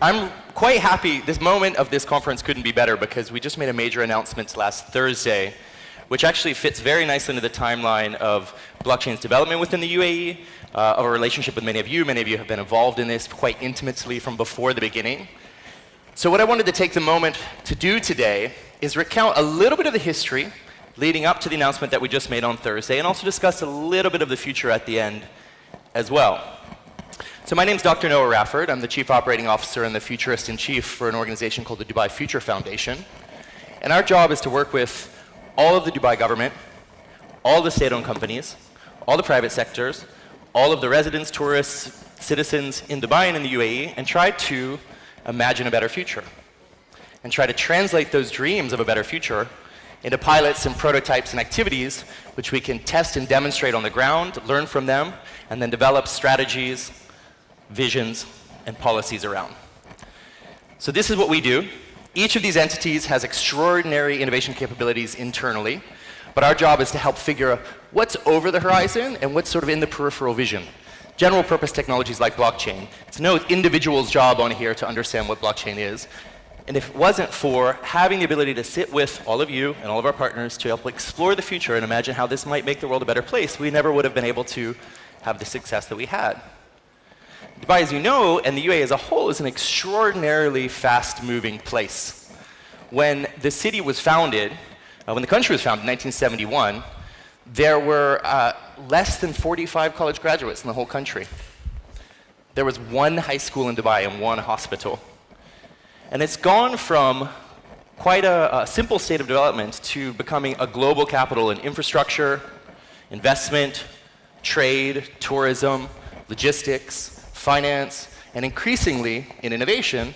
I'm quite happy. This moment of this conference couldn't be better because we just made a major announcement last Thursday, which actually fits very nicely into the timeline of blockchain's development within the UAE, of our relationship with many of you. Many of you have been involved in this quite intimately from before the beginning. So what I wanted to take the moment to do today is recount a little bit of the history leading up to the announcement that we just made on Thursday, and also discuss a little bit of the future at the end as well. So my name is Dr. Noah Raford. I'm the Chief Operating Officer and the Futurist-in-Chief for an organization called the Dubai Future Foundation. And our job is to work with all of the Dubai government, all the state-owned companies, all the private sectors, all of the residents, tourists, citizens in Dubai and in the UAE, and try to imagine a better future. And try to translate those dreams of a better future into pilots and prototypes and activities which we can test and demonstrate on the ground, learn from them, and then develop strategies, visions, and policies around. So this is what we do. Each of these entities has extraordinary innovation capabilities internally, but our job is to help figure out what's over the horizon and what's sort of in the peripheral vision. General purpose technologies like blockchain. It's no individual's job on here to understand what blockchain is. And if it wasn't for having the ability to sit with all of you and all of our partners to help explore the future and imagine how this might make the world a better place, we never would have been able to have the success that we had. Dubai, as you know, and the UAE as a whole, is an extraordinarily fast-moving place. When the city was founded, when the country was founded in 1971, there were less than 45 college graduates in the whole country. There was one high school in Dubai and one hospital. And it's gone from quite a simple state of development to becoming a global capital in infrastructure, investment, trade, tourism, logistics, finance, and increasingly in innovation,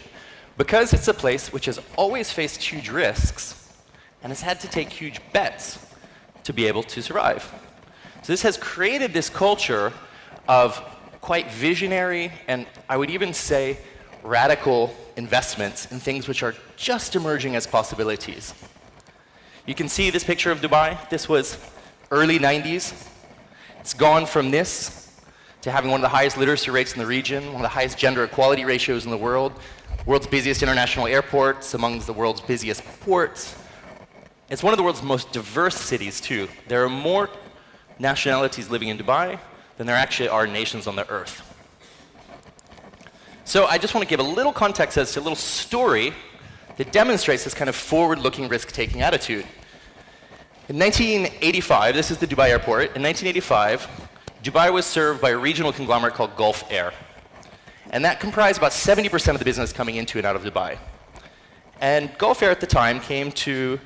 because it's a place which has always faced huge risks and has had to take huge bets to be able to survive. So this has created this culture of quite visionary and I would even say radical investments in things which are just emerging as possibilities. You can see this picture of Dubai. This was early 90s. It's gone from this to having one of the highest literacy rates in the region, one of the highest gender equality ratios in the world's busiest international airports, among the world's busiest ports. It's one of the world's most diverse cities, too. There are more nationalities living in Dubai than there actually are nations on the earth. So I just want to give a little context as to a little story that demonstrates this kind of forward-looking, risk-taking attitude. In 1985, this is the Dubai airport. In 1985, Dubai was served by a regional conglomerate called Gulf Air. And that comprised about 70% of the business coming into and out of Dubai. And Gulf Air at the time came to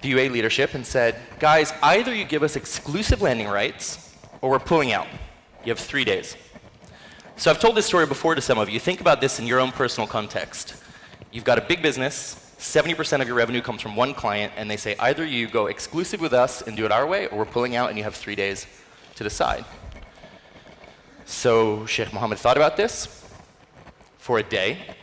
the UAE leadership and said, guys, either you give us exclusive landing rights or we're pulling out. You have 3 days. So I've told this story before to some of you. Think about this in your own personal context. You've got a big business, 70% of your revenue comes from one client, and they say either you go exclusive with us and do it our way, or we're pulling out and you have 3 days to decide. So Sheikh Mohammed thought about this for a day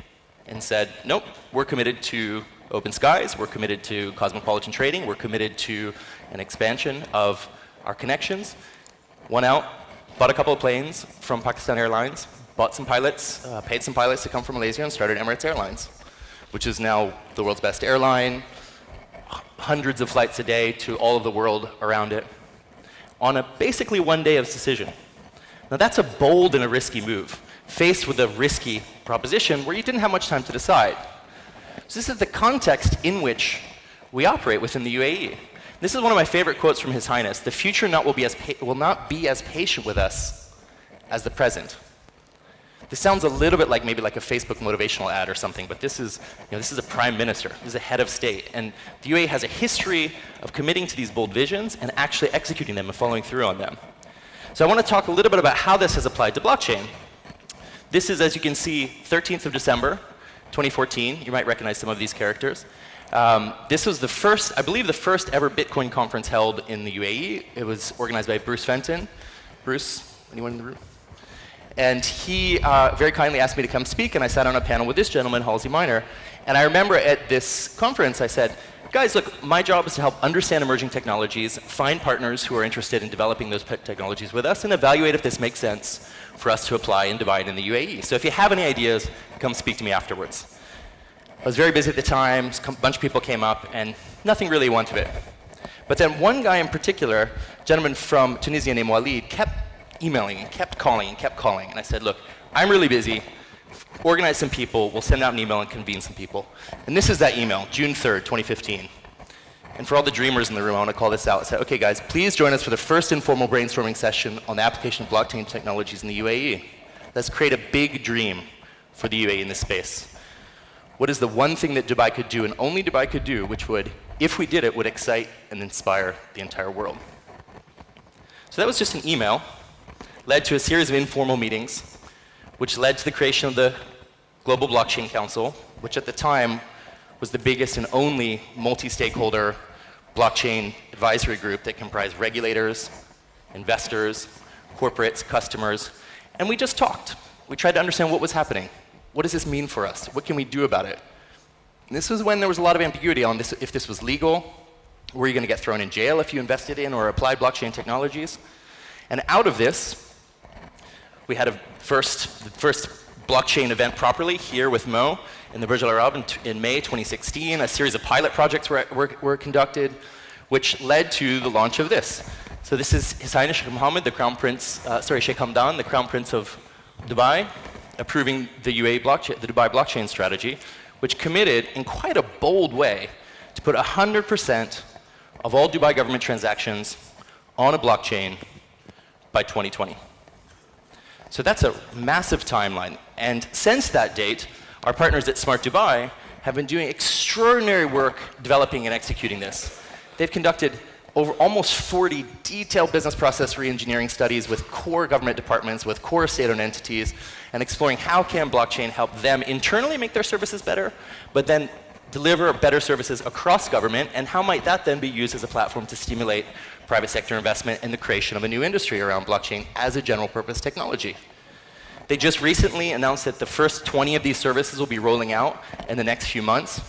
and said, nope, we're committed to open skies, we're committed to cosmopolitan trading, we're committed to an expansion of our connections. Went out, bought a couple of planes from Pakistan Airlines, bought some pilots, paid some pilots to come from Malaysia and started Emirates Airlines, which is now the world's best airline, hundreds of flights a day to all of the world around it, on a basically 1 day of decision. Now that's a bold and a risky move, faced with a risky proposition where you didn't have much time to decide. So this is the context in which we operate within the UAE. This is one of my favorite quotes from His Highness. The future will not be as patient with us as the present. This sounds a little bit like maybe like a Facebook motivational ad or something, but this is a prime minister, this is a head of state, and the UAE has a history of committing to these bold visions and actually executing them and following through on them. So I want to talk a little bit about how this has applied to blockchain. This is, as you can see, 13th of December, 2014. You might recognize some of these characters. This was the first, I believe, the first ever Bitcoin conference held in the UAE. It was organized by Bruce Fenton. Bruce, anyone in the room? And he very kindly asked me to come speak, and I sat on a panel with this gentleman, Halsey Minor. And I remember at this conference, I said, guys, look, my job is to help understand emerging technologies, find partners who are interested in developing those technologies with us, and evaluate if this makes sense for us to apply in Dubai and in the UAE. So if you have any ideas, come speak to me afterwards. I was very busy at the time, a bunch of people came up, and nothing really went of it. But then one guy in particular, a gentleman from Tunisia named Walid, kept emailing and kept calling and kept calling. And I said, look, I'm really busy. Organize some people. We'll send out an email and convene some people. And this is that email, June 3rd, 2015. And for all the dreamers in the room, I want to call this out. I said, okay, guys, please join us for the first informal brainstorming session on the application of blockchain technologies in the UAE. Let's create a big dream for the UAE in this space. What is the one thing that Dubai could do, and only Dubai could do, which would, if we did it, would excite and inspire the entire world? So that was just an email, led to a series of informal meetings, which led to the creation of the Global Blockchain Council, which at the time was the biggest and only multi-stakeholder blockchain advisory group that comprised regulators, investors, corporates, customers, and we just talked. We tried to understand what was happening. What does this mean for us? What can we do about it? And this was when there was a lot of ambiguity on this, if this was legal. Were you going to get thrown in jail if you invested in or applied blockchain technologies? And out of this, we had the first blockchain event properly here with Mo in the Burj Al Arab in May 2016. A series of pilot projects were conducted, which led to the launch of this. So this is His Highness Sheikh Mohammed, the Crown Prince, Sheikh Hamdan, the Crown Prince of Dubai, approving the Dubai blockchain strategy, which committed in quite a bold way to put 100% of all Dubai government transactions on a blockchain by 2020. So that's a massive timeline. And since that date, our partners at Smart Dubai have been doing extraordinary work developing and executing this. They've conducted over almost 40 detailed business process re-engineering studies with core government departments, with core state-owned entities, and exploring how can blockchain help them internally make their services better, but then deliver better services across government, and how might that then be used as a platform to stimulate private sector investment and the creation of a new industry around blockchain as a general purpose technology. They just recently announced that the first 20 of these services will be rolling out in the next few months,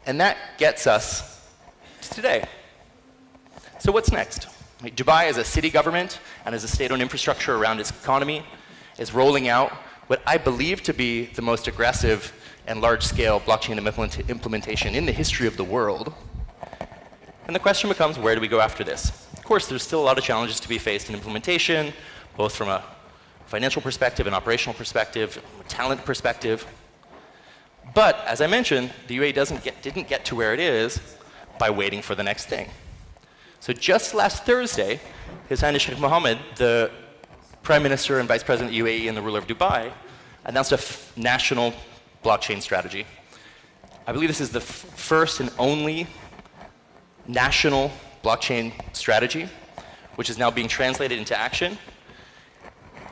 and that gets us to today. So what's next? Dubai as a city government and as a state-owned infrastructure around its economy is rolling out what I believe to be the most aggressive and large-scale blockchain implementation in the history of the world. And the question becomes, where do we go after this? Of course, there's still a lot of challenges to be faced in implementation, both from a financial perspective, an operational perspective, a talent perspective. But as I mentioned, the UAE didn't get to where it is by waiting for the next thing. So just last Thursday, His Highness Sheikh Mohammed, the Prime Minister and Vice President of the UAE and the ruler of Dubai, announced a national blockchain strategy. I believe this is the first and only national blockchain strategy, which is now being translated into action.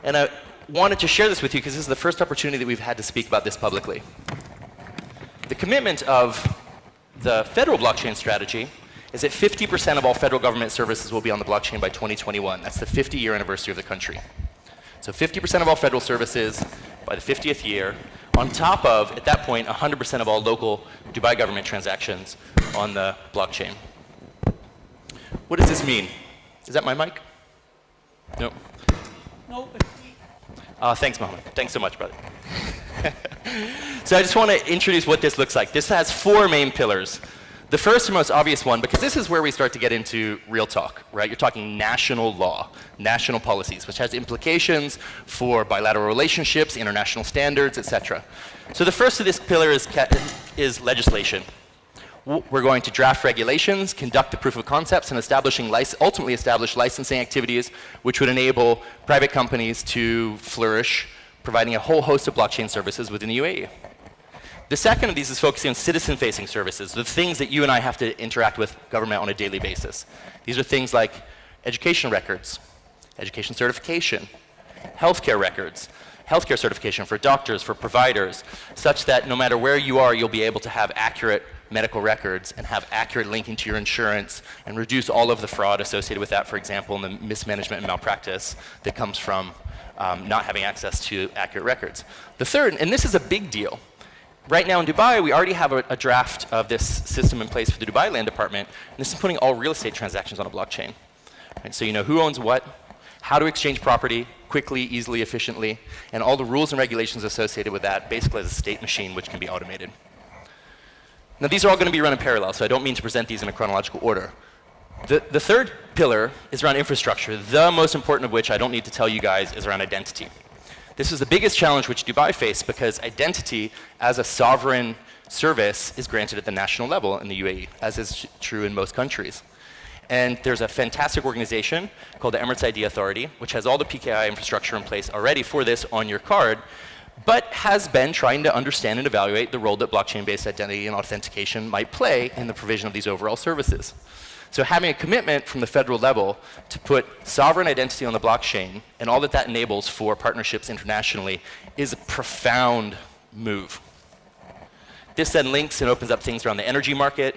And I wanted to share this with you because this is the first opportunity that we've had to speak about this publicly. The commitment of the federal blockchain strategy is that 50% of all federal government services will be on the blockchain by 2021. That's the 50-year anniversary of the country. So 50% of all federal services by the 50th year, on top of, at that point, 100% of all local Dubai government transactions on the blockchain. What does this mean? Is that my mic? No. No. Thanks, Mohammed. Thanks so much, brother. So I just want to introduce what this looks like. This has 4 main pillars. The first and most obvious one, because this is where we start to get into real talk, right? You're talking national law, national policies, which has implications for bilateral relationships, international standards, etc. So the first of this pillar is legislation. We're going to draft regulations, conduct the proof of concepts, and ultimately establish licensing activities which would enable private companies to flourish, providing a whole host of blockchain services within the UAE. The second of these is focusing on citizen-facing services, the things that you and I have to interact with government on a daily basis. These are things like education records, education certification, healthcare records, healthcare certification for doctors, for providers, such that no matter where you are, you'll be able to have accurate medical records and have accurate linking to your insurance and reduce all of the fraud associated with that, for example, and the mismanagement and malpractice that comes from not having access to accurate records. The third, and this is a big deal, right now in Dubai, we already have a draft of this system in place for the Dubai Land Department, and this is putting all real estate transactions on a blockchain. Right? So you know who owns what, how to exchange property quickly, easily, efficiently, and all the rules and regulations associated with that, basically as a state machine which can be automated. Now these are all going to be run in parallel, so I don't mean to present these in a chronological order. The third pillar is around infrastructure, the most important of which I don't need to tell you guys is around identity. This is the biggest challenge which Dubai faced because identity as a sovereign service is granted at the national level in the UAE, as is true in most countries. And there's a fantastic organization called the Emirates ID Authority, which has all the PKI infrastructure in place already for this on your card, but has been trying to understand and evaluate the role that blockchain-based identity and authentication might play in the provision of these overall services. So having a commitment from the federal level to put sovereign identity on the blockchain and all that that enables for partnerships internationally is a profound move. This then links and opens up things around the energy market,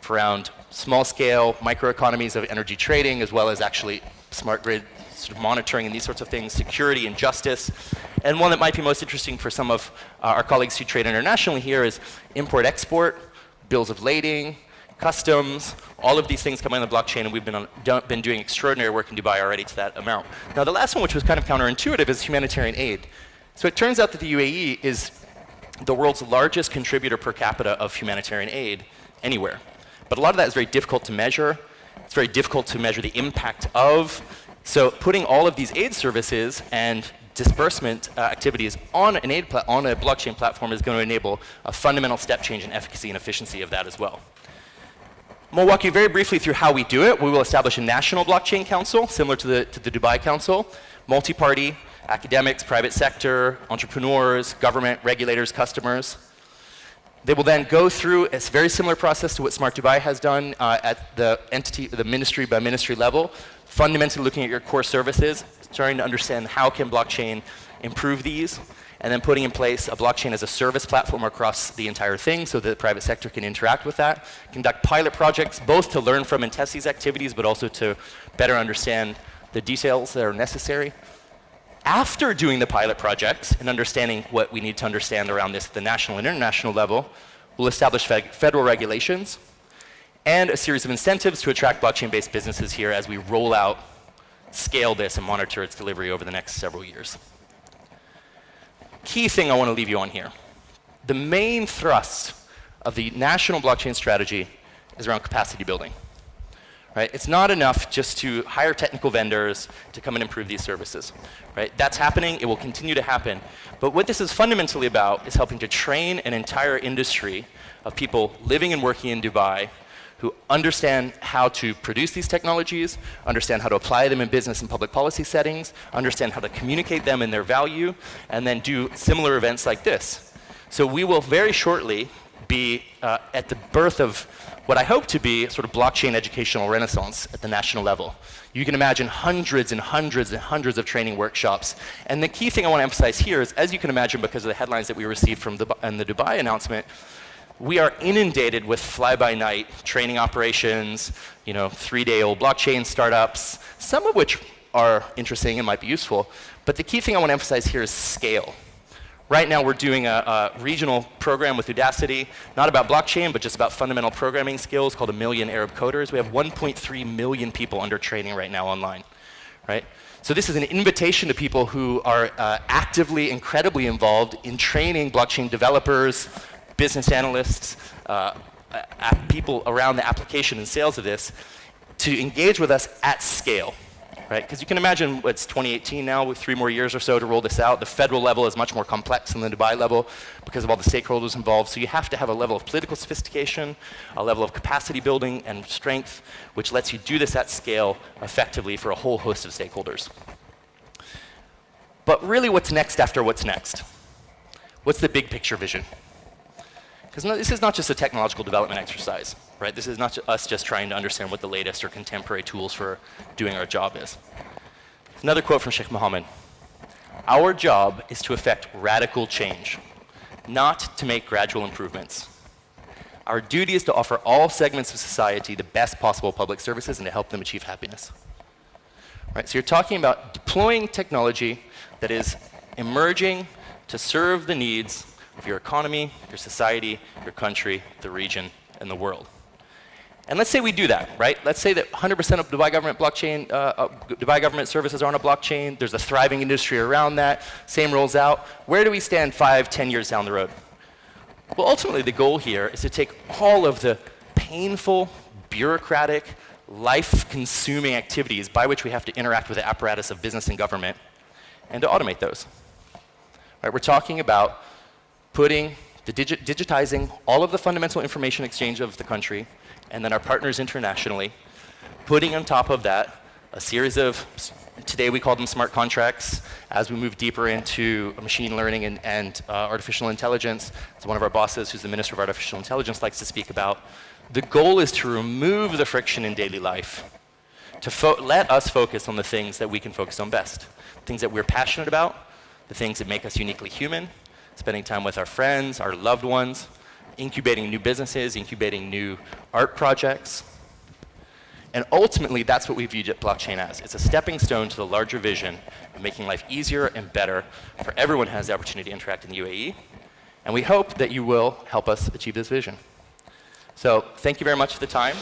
around small-scale microeconomies of energy trading, as well as actually smart grid sort of monitoring and these sorts of things, security and justice. And one that might be most interesting for some of our colleagues who trade internationally here is import-export, bills of lading, customs, all of these things come on the blockchain, and we've been doing extraordinary work in Dubai already to that amount. Now the last one, which was kind of counterintuitive, is humanitarian aid. So it turns out that the UAE is the world's largest contributor per capita of humanitarian aid anywhere. But a lot of that is very difficult to measure. It's very difficult to measure the impact of. So putting all of these aid services and disbursement activities on an on a blockchain platform is going to enable a fundamental step change in efficacy and efficiency of that as well. I'm going to walk you very briefly through how we do it. We will establish a national blockchain council, similar to the Dubai Council, multi-party, academics, private sector, entrepreneurs, government, regulators, customers. They will then go through a very similar process to what Smart Dubai has done at the ministry by ministry level, fundamentally looking at your core services, trying to understand how can blockchain improve these, and then putting in place a blockchain as a service platform across the entire thing so that the private sector can interact with that, conduct pilot projects both to learn from and test these activities, but also to better understand the details that are necessary. After doing the pilot projects and understanding what we need to understand around this at the national and international level, we'll establish federal regulations and a series of incentives to attract blockchain-based businesses here as we roll out, scale this, and monitor its delivery over the next several years. Key thing I want to leave you on here. The main thrust of the national blockchain strategy is around capacity building. Right? It's not enough just to hire technical vendors to come and improve these services. Right? That's happening, it will continue to happen. But what this is fundamentally about is helping to train an entire industry of people living and working in Dubai who understand how to produce these technologies, understand how to apply them in business and public policy settings, understand how to communicate them and their value, and then do similar events like this. So we will very shortly be at the birth of what I hope to be a sort of blockchain educational renaissance at the national level. You can imagine hundreds and hundreds and hundreds of training workshops. And the key thing I want to emphasize here is, as you can imagine because of the headlines that we received from the Dubai announcement, we are inundated with fly-by-night training operations, 3-day-old blockchain startups, some of which are interesting and might be useful. But the key thing I want to emphasize here is scale. Right now we're doing a regional program with Udacity, not about blockchain, but just about fundamental programming skills called 1 Million Arab Coders. We have 1.3 million people under training right now online. Right? So this is an invitation to people who are actively, incredibly involved in training blockchain developers, business analysts, people around the application and sales of this, to engage with us at scale. Right? Because you can imagine it's 2018 now with 3 more years or so to roll this out. The federal level is much more complex than the Dubai level because of all the stakeholders involved. So you have to have a level of political sophistication, a level of capacity building and strength, which lets you do this at scale effectively for a whole host of stakeholders. But really, what's next after what's next? What's the big picture vision? Because this is not just a technological development exercise, right? This is not us just trying to understand what the latest or contemporary tools for doing our job is. Another quote from Sheikh Mohammed. Our job is to effect radical change, not to make gradual improvements. Our duty is to offer all segments of society the best possible public services and to help them achieve happiness. Right? So you're talking about deploying technology that is emerging to serve the needs of your economy, your society, your country, the region, and the world. And let's say we do that, right? Let's say that 100% of Dubai government blockchain, Dubai government services are on a blockchain. There's a thriving industry around that. Same rolls out. Where do we stand 5, 10 years down the road? Well, ultimately, the goal here is to take all of the painful, bureaucratic, life-consuming activities by which we have to interact with the apparatus of business and government, and to automate those. Right, we're talking about digitizing all of the fundamental information exchange of the country, and then our partners internationally, putting on top of that a series of, today we call them smart contracts. As we move deeper into machine learning and artificial intelligence, as one of our bosses, who's the Minister of Artificial Intelligence, likes to speak about, the goal is to remove the friction in daily life, to let us focus on the things that we can focus on best, things that we're passionate about, the things that make us uniquely human, spending time with our friends, our loved ones, incubating new businesses, incubating new art projects. And ultimately, that's what we view blockchain as. It's a stepping stone to the larger vision of making life easier and better for everyone who has the opportunity to interact in the UAE. And we hope that you will help us achieve this vision. So thank you very much for the time.